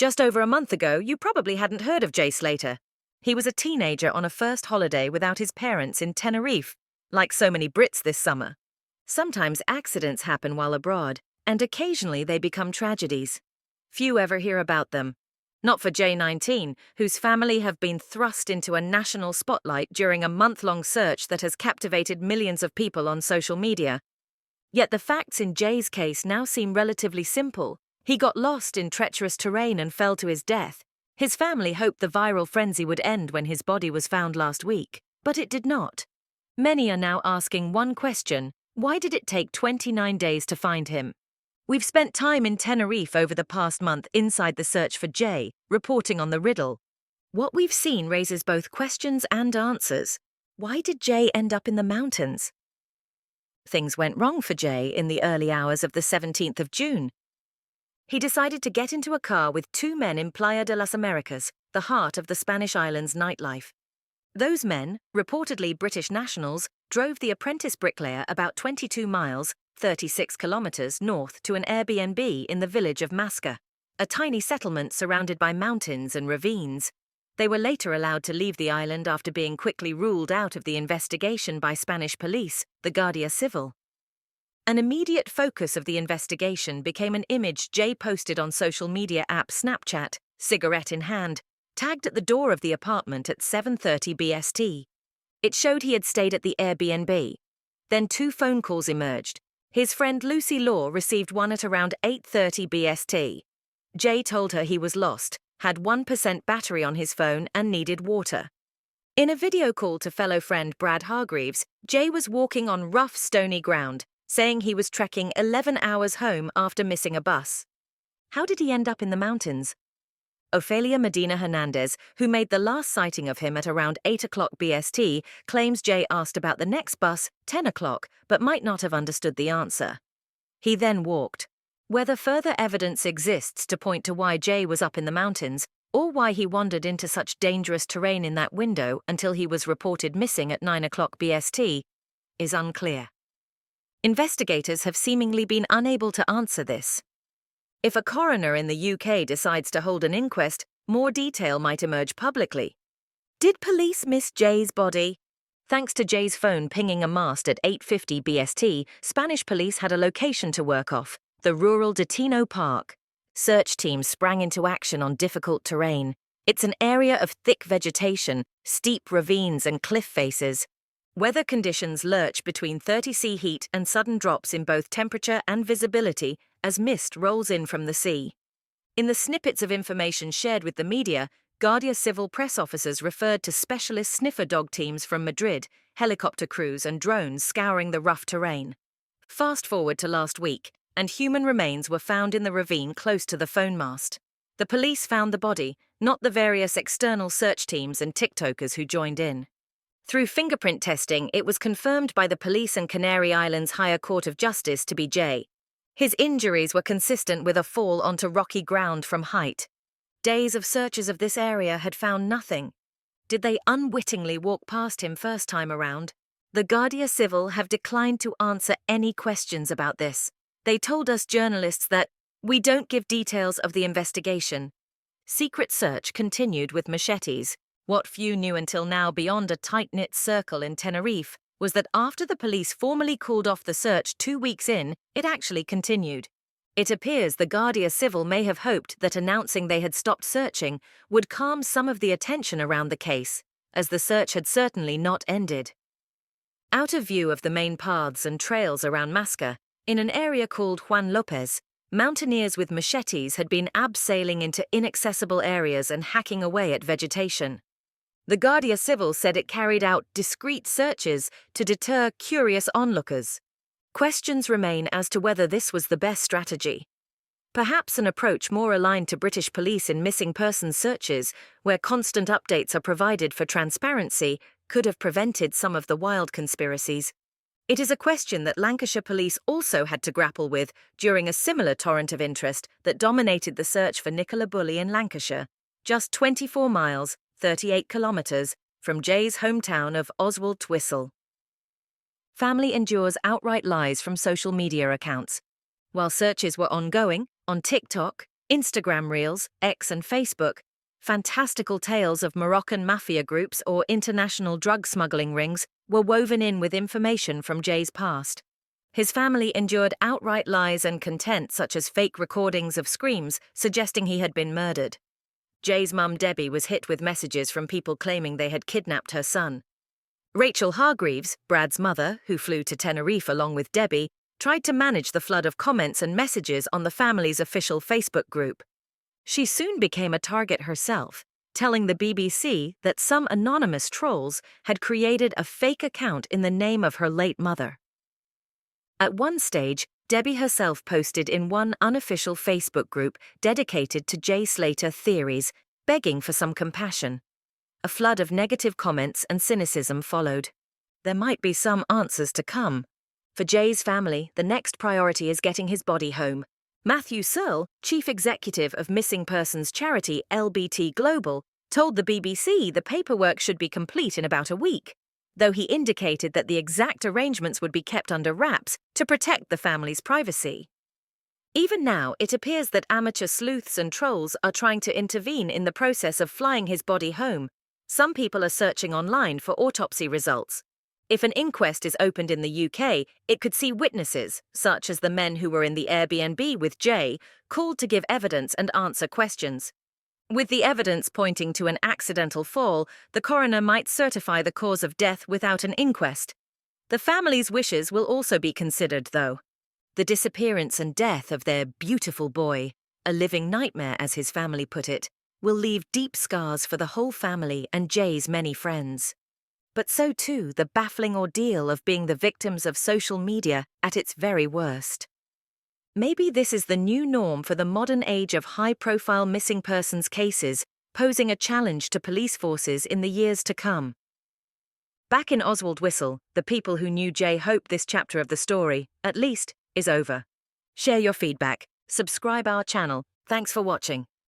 Just over a month ago, you probably hadn't heard of Jay Slater. He was a teenager on a first holiday without his parents in Tenerife, like so many Brits this summer. Sometimes accidents happen while abroad, and occasionally they become tragedies. Few ever hear about them. Not for J19, whose family have been thrust into a national spotlight during a month-long search that has captivated millions of people on social media. Yet the facts in Jay's case now seem relatively simple. He got lost in treacherous terrain and fell to his death. His family hoped the viral frenzy would end when his body was found last week, but it did not. Many are now asking one question: why did it take 29 days to find him? We've spent time in Tenerife over the past month inside the search for Jay, reporting on the riddle. What we've seen raises both questions and answers. Why did Jay end up in the mountains? Things went wrong for Jay in the early hours of the 17th of June. He decided to get into a car with two men in Playa de las Americas, the heart of the Spanish island's nightlife. Those men, reportedly British nationals, drove the apprentice bricklayer about 22 miles, 36 kilometers north to an Airbnb in the village of Masca, a tiny settlement surrounded by mountains and ravines. They were later allowed to leave the island after being quickly ruled out of the investigation by Spanish police, the Guardia Civil. An immediate focus of the investigation became an image Jay posted on social media app Snapchat, cigarette in hand, tagged at the door of the apartment at 7:30 BST. It showed he had stayed at the Airbnb. Then two phone calls emerged. His friend Lucy Law received one at around 8:30 BST. Jay told her he was lost, had 1% battery on his phone and needed water. In a video call to fellow friend Brad Hargreaves, Jay was walking on rough, stony ground, saying he was trekking 11 hours home after missing a bus. How did he end up in the mountains? Ofelia Medina Hernandez, who made the last sighting of him at around 8 o'clock BST, claims Jay asked about the next bus, 10 o'clock, but might not have understood the answer. He then walked. Whether further evidence exists to point to why Jay was up in the mountains, or why he wandered into such dangerous terrain in that window until he was reported missing at 9 o'clock BST, is unclear. Investigators have seemingly been unable to answer this. If a coroner in the UK decides to hold an inquest, more detail might emerge publicly. Did police miss Jay's body? Thanks to Jay's phone pinging a mast at 8:50 BST, Spanish police had a location to work off, the rural Destino Park. Search teams sprang into action on difficult terrain. It's an area of thick vegetation, steep ravines and cliff faces. Weather conditions lurch between 30°C heat and sudden drops in both temperature and visibility as mist rolls in from the sea. In the snippets of information shared with the media, Guardia Civil press officers referred to specialist sniffer dog teams from Madrid, helicopter crews and drones scouring the rough terrain. Fast forward to last week, and human remains were found in the ravine close to the phone mast. The police found the body, not the various external search teams and TikTokers who joined in. Through fingerprint testing, it was confirmed by the police and Canary Islands Higher Court of Justice to be Jay. His injuries were consistent with a fall onto rocky ground from height. Days of searches of this area had found nothing. Did they unwittingly walk past him first time around? The Guardia Civil have declined to answer any questions about this. They told us journalists that, "We don't give details of the investigation." Secret search continued with machetes. What few knew until now beyond a tight-knit circle in Tenerife was that after the police formally called off the search 2 weeks in, it actually continued. It appears the Guardia Civil may have hoped that announcing they had stopped searching would calm some of the attention around the case, as the search had certainly not ended. Out of view of the main paths and trails around Masca, in an area called Juan Lopez, mountaineers with machetes had been abseiling into inaccessible areas and hacking away at vegetation. The Guardia Civil said it carried out discreet searches to deter curious onlookers. Questions remain as to whether this was the best strategy. Perhaps an approach more aligned to British police in missing persons searches, where constant updates are provided for transparency, could have prevented some of the wild conspiracies. It is a question that Lancashire police also had to grapple with during a similar torrent of interest that dominated the search for Nicola Bulley in Lancashire, just 24 miles, 38 kilometres, from Jay's hometown of Oswald Twistle. Family endures outright lies from social media accounts. While searches were ongoing, on TikTok, Instagram Reels, X and Facebook, fantastical tales of Moroccan mafia groups or international drug smuggling rings were woven in with information from Jay's past. His family endured outright lies and content such as fake recordings of screams suggesting he had been murdered. Jay's mum Debbie was hit with messages from people claiming they had kidnapped her son. Rachel Hargreaves, Brad's mother, who flew to Tenerife along with Debbie, tried to manage the flood of comments and messages on the family's official Facebook group. She soon became a target herself, telling the BBC that some anonymous trolls had created a fake account in the name of her late mother. At one stage, Debbie herself posted in one unofficial Facebook group dedicated to Jay Slater theories, begging for some compassion. A flood of negative comments and cynicism followed. There might be some answers to come. For Jay's family, the next priority is getting his body home. Matthew Searle, chief executive of missing persons charity LBT Global, told the BBC the paperwork should be complete in about a week, though he indicated that the exact arrangements would be kept under wraps to protect the family's privacy. Even now, it appears that amateur sleuths and trolls are trying to intervene in the process of flying his body home. Some people are searching online for autopsy results. If an inquest is opened in the UK, it could see witnesses, such as the men who were in the Airbnb with Jay, called to give evidence and answer questions. With the evidence pointing to an accidental fall, the coroner might certify the cause of death without an inquest. The family's wishes will also be considered, though. The disappearance and death of their beautiful boy, a living nightmare as his family put it, will leave deep scars for the whole family and Jay's many friends. But so too the baffling ordeal of being the victims of social media at its very worst. Maybe this is the new norm for the modern age of high-profile missing persons cases, posing a challenge to police forces in the years to come. Back in Oswald Whistle, the people who knew Jay hoped this chapter of the story, at least, is over. Share your feedback, subscribe our channel. Thanks for watching.